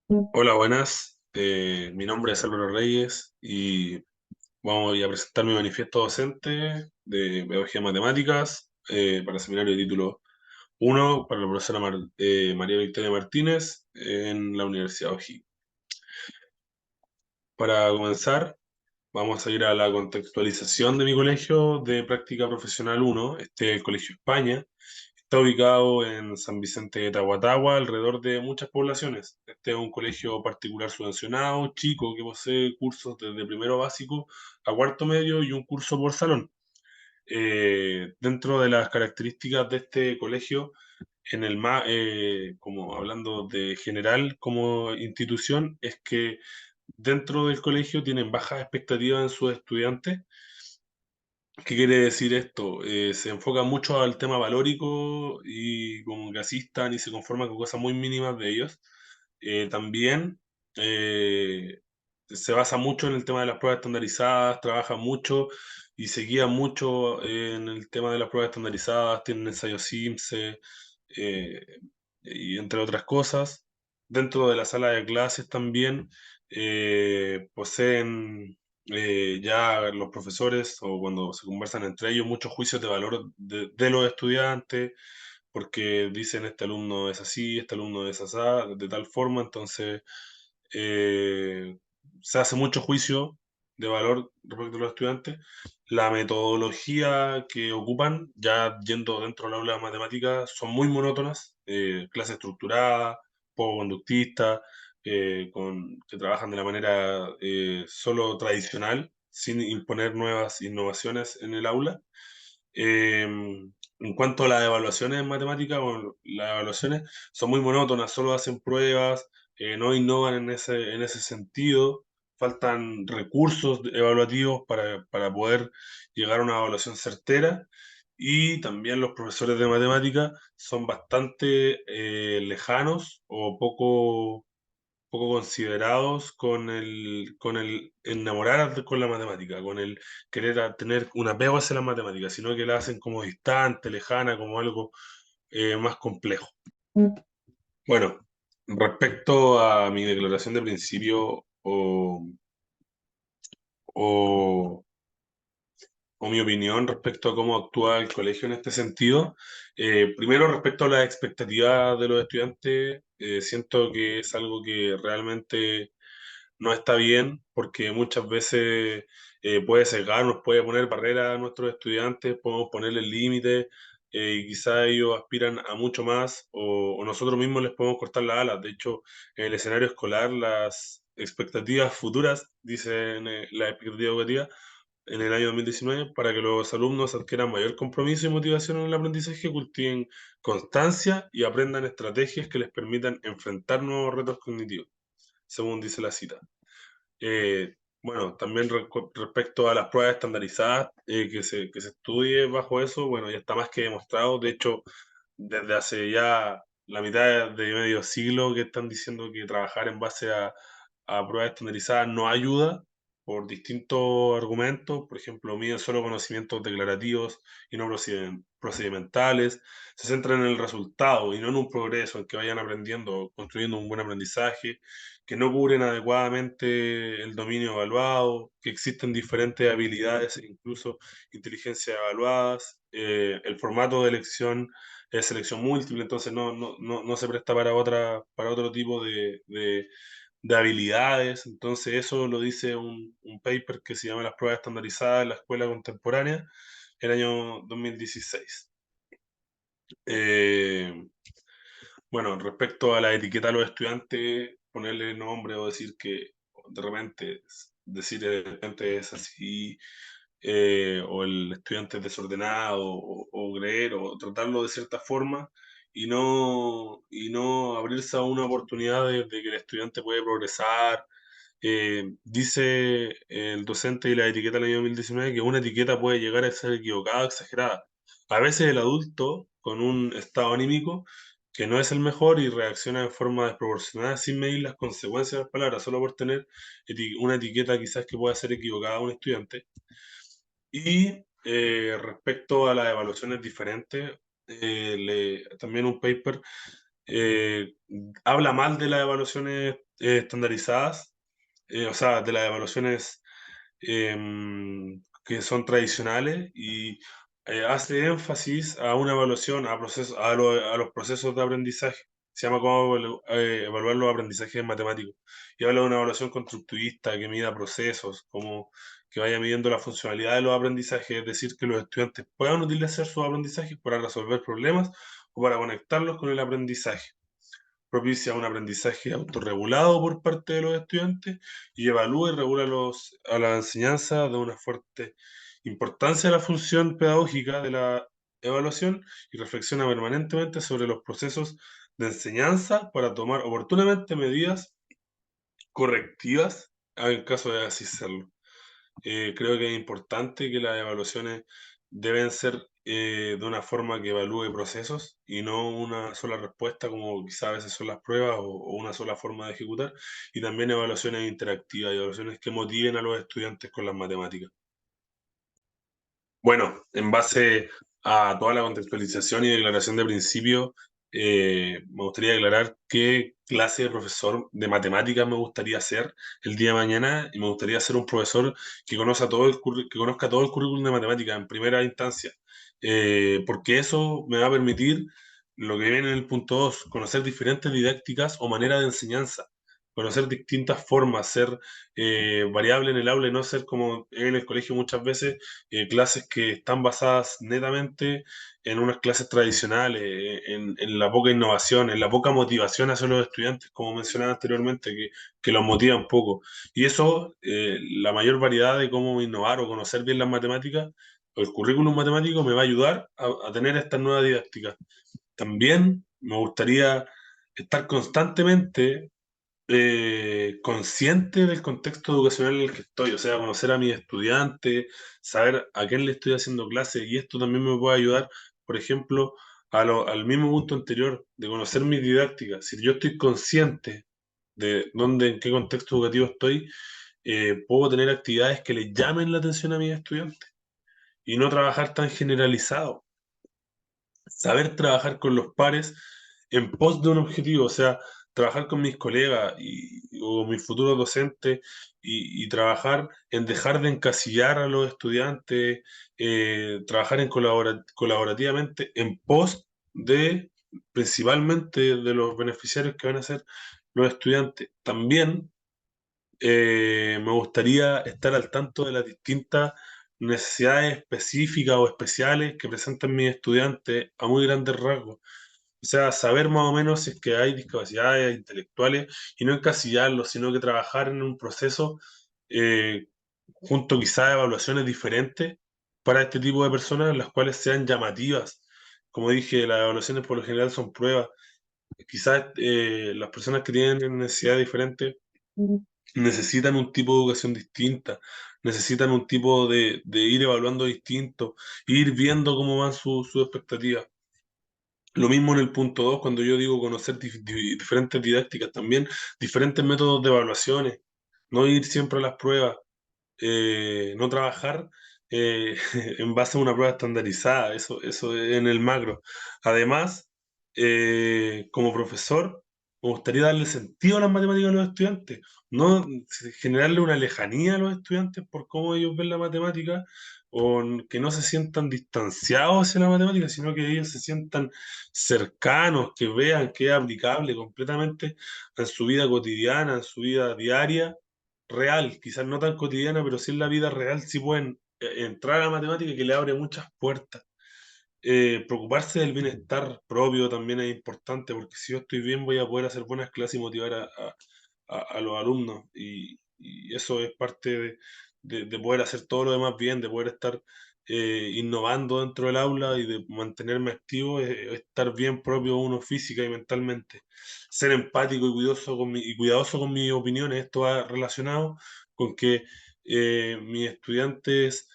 Hola, buenas. Mi nombre es Álvaro Reyes y vamos a presentar mi manifiesto docente de Pedagogía en Matemáticas para el seminario de título 1 para la profesora María Victoria Martínez en la Universidad O'Higgins. Para comenzar, vamos a ir a la contextualización de mi colegio de práctica profesional 1. Este es el Colegio España. Está ubicado en San Vicente de Tahuatahua, alrededor de muchas poblaciones. Este es un colegio particular subvencionado, chico, que posee cursos desde primero básico a cuarto medio y un curso por salón. Dentro de las características de este colegio, como hablando de general como institución, es que dentro del colegio tienen bajas expectativas en sus estudiantes. ¿Qué quiere decir esto? Se enfoca mucho al tema valórico y como que asistan y se conforman con cosas muy mínimas de ellos. También se basa mucho en el tema de las pruebas estandarizadas, trabaja mucho y se guía mucho en el tema de las pruebas estandarizadas, tienen ensayos SIMSE eh, y entre otras cosas. Dentro de la sala de clases también poseen ya los profesores o cuando se conversan entre ellos muchos juicios de valor de los estudiantes, porque dicen este alumno es así, este alumno es así, de tal forma, entonces eh, se hace mucho juicio de valor respecto a los estudiantes. La metodología que ocupan, ya yendo dentro del aula de matemáticas, son muy monótonas, clase estructurada, poco conductista, que trabajan de la manera solo tradicional, sin imponer nuevas innovaciones en el aula. En cuanto a las evaluaciones en matemáticas, bueno, las evaluaciones son muy monótonas, solo hacen pruebas, no innovan en ese sentido, faltan recursos evaluativos para poder llegar a una evaluación certera y también los profesores de matemática son bastante lejanos o poco considerados con el enamorar con la matemática, con el querer tener un apego hacia la matemática, sino que la hacen como distante, lejana, como algo más complejo. Bueno, respecto a mi declaración de principio o, o mi opinión respecto a cómo actúa el colegio en este sentido, primero respecto a las expectativas de los estudiantes, siento que es algo que realmente no está bien porque muchas veces puede cegar, nos puede poner barreras a nuestros estudiantes, podemos ponerles límites y quizá ellos aspiran a mucho más o nosotros mismos les podemos cortar las alas. De hecho, en el escenario escolar, las expectativas futuras, dicen la expectativa educativa, en el año 2019, para que los alumnos adquieran mayor compromiso y motivación en el aprendizaje, cultiven constancia y aprendan estrategias que les permitan enfrentar nuevos retos cognitivos, según dice la cita. Eh, bueno, también respecto a las pruebas estandarizadas, que se estudie bajo eso, bueno, ya está más que demostrado. De hecho, desde hace ya la mitad de medio siglo que están diciendo que trabajar en base a pruebas estandarizadas no ayuda por distintos argumentos. Por ejemplo, miden solo conocimientos declarativos y no procedimentales. Se centran en el resultado y no en un progreso, en que vayan aprendiendo, construyendo un buen aprendizaje, que no cubren adecuadamente el dominio evaluado, que existen diferentes habilidades e incluso inteligencias evaluadas. El formato de elección es selección múltiple, entonces no se presta para otro tipo de habilidades. Entonces eso lo dice un paper que se llama Las pruebas estandarizadas en la escuela contemporánea, el año 2016. Eh, bueno, respecto a la etiqueta a los estudiantes, ponerle nombre o decir que de repente, decir el estudiante es así, o el estudiante es desordenado, o creer, o tratarlo de cierta forma, y no abrirse a una oportunidad de que el estudiante puede progresar. Dice el docente y la etiqueta del año 2019 que una etiqueta puede llegar a ser equivocada, exagerada. A veces el adulto, con un estado anímico que no es el mejor y reacciona de forma desproporcionada sin medir las consecuencias de las palabras, solo por tener una etiqueta quizás que pueda ser equivocada a un estudiante. Y respecto a las evaluaciones diferentes, también un paper eh, habla mal de las evaluaciones estandarizadas, o sea, de las evaluaciones que son tradicionales y hace énfasis a una evaluación, a los procesos de aprendizaje. Se llama cómo evaluar los aprendizajes matemáticos. Y habla de una evaluación constructivista que mida procesos, como que vaya midiendo la funcionalidad de los aprendizajes, es decir, que los estudiantes puedan utilizar sus aprendizajes para resolver problemas o para conectarlos con el aprendizaje. Propicia un aprendizaje autorregulado por parte de los estudiantes y evalúa y regula a la enseñanza de una fuerte importancia de la función pedagógica de la evaluación y reflexiona permanentemente sobre los procesos de enseñanza para tomar oportunamente medidas correctivas en caso de así serlo. Creo que es importante que las evaluaciones deben ser de una forma que evalúe procesos y no una sola respuesta como quizás a veces son las pruebas o una sola forma de ejecutar, y también evaluaciones interactivas y evaluaciones que motiven a los estudiantes con las matemáticas. Bueno, en base a toda la contextualización y declaración de principio, me gustaría declarar qué clase de profesor de matemáticas me gustaría ser el día de mañana, y me gustaría ser un profesor que que conozca todo el currículum de matemáticas en primera instancia, porque eso me va a permitir lo que viene en el punto 2, conocer diferentes didácticas o maneras de enseñanza, conocer distintas formas, ser variable en el aula y no ser como en el colegio muchas veces clases que están basadas netamente en unas clases tradicionales, en la poca innovación, en la poca motivación hacia los estudiantes, como mencionaba anteriormente, que los motiva un poco. Y eso, la mayor variedad de cómo innovar o conocer bien las matemáticas, o el currículum matemático me va a ayudar a tener estas nuevas didácticas. También me gustaría estar constantemente consciente del contexto educacional en el que estoy, o sea, conocer a mis estudiantes, saber a quién le estoy haciendo clase, y esto también me puede ayudar, por ejemplo, al mismo punto anterior, de conocer mis didácticas. Si yo estoy consciente de dónde, en qué contexto educativo estoy, puedo tener actividades que le llamen la atención a mis estudiantes y no trabajar tan generalizado, saber trabajar con los pares en pos de un objetivo, o sea, trabajar con mis colegas o mis futuros docentes y trabajar en dejar de encasillar a los estudiantes, trabajar colaborativamente en pos de principalmente de los beneficiarios que van a ser los estudiantes. También me gustaría estar al tanto de las distintas necesidades específicas o especiales que presentan mis estudiantes a muy grandes rasgos. O sea, saber más o menos si es que hay discapacidades intelectuales y no encasillarlos, sino que trabajar en un proceso eh, junto quizás a evaluaciones diferentes para este tipo de personas, las cuales sean llamativas. Como dije, las evaluaciones por lo general son pruebas. Quizás las personas que tienen necesidades diferentes necesitan un tipo de educación distinta, necesitan un tipo de ir evaluando distinto, ir viendo cómo van sus expectativas. Lo mismo en el punto 2 cuando yo digo conocer diferentes didácticas también, diferentes métodos de evaluaciones, no ir siempre a las pruebas, no trabajar en base a una prueba estandarizada, eso en el macro. Además, como profesor, me gustaría darle sentido a las matemáticas a los estudiantes, no generarle una lejanía a los estudiantes por cómo ellos ven la matemática, o que no se sientan distanciados hacia la matemática, sino que ellos se sientan cercanos, que vean que es aplicable completamente en su vida cotidiana, en su vida diaria real, quizás no tan cotidiana, pero sí en la vida real, sí pueden entrar a la matemática, que le abre muchas puertas. Preocuparse del bienestar propio también es importante, porque si yo estoy bien voy a poder hacer buenas clases y motivar a los alumnos, y eso es parte de poder hacer todo lo demás bien, de poder estar innovando dentro del aula y de mantenerme activo, estar bien propio uno física y mentalmente, ser empático y y cuidadoso con mis opiniones. Esto va relacionado con que mis estudiantes,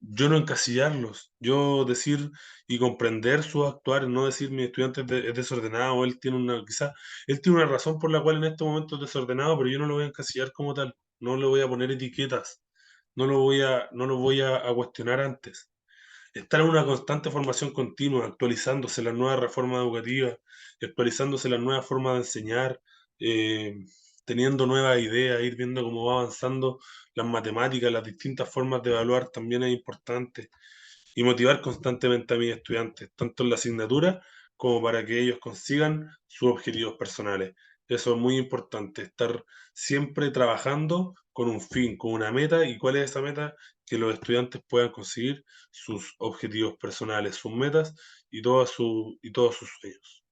yo no encasillarlos, yo decir y comprender sus actuar, no decir mi estudiante es desordenado, él tiene quizás él tiene una razón por la cual en este momento es desordenado, pero yo no lo voy a encasillar como tal, no le voy a poner etiquetas, no lo voy a cuestionar antes. estar en una constante formación continua, actualizándose las nuevas reformas educativas, actualizándose las nuevas formas de enseñar, eh, teniendo nuevas ideas, ir viendo cómo va avanzando las matemáticas, las distintas formas de evaluar también es importante y motivar constantemente a mis estudiantes, tanto en la asignatura como para que ellos consigan sus objetivos personales. Eso es muy importante, estar siempre trabajando con un fin, con una meta. ¿Y cuál es esa meta? Que los estudiantes puedan conseguir sus objetivos personales, sus metas y todos sus sueños.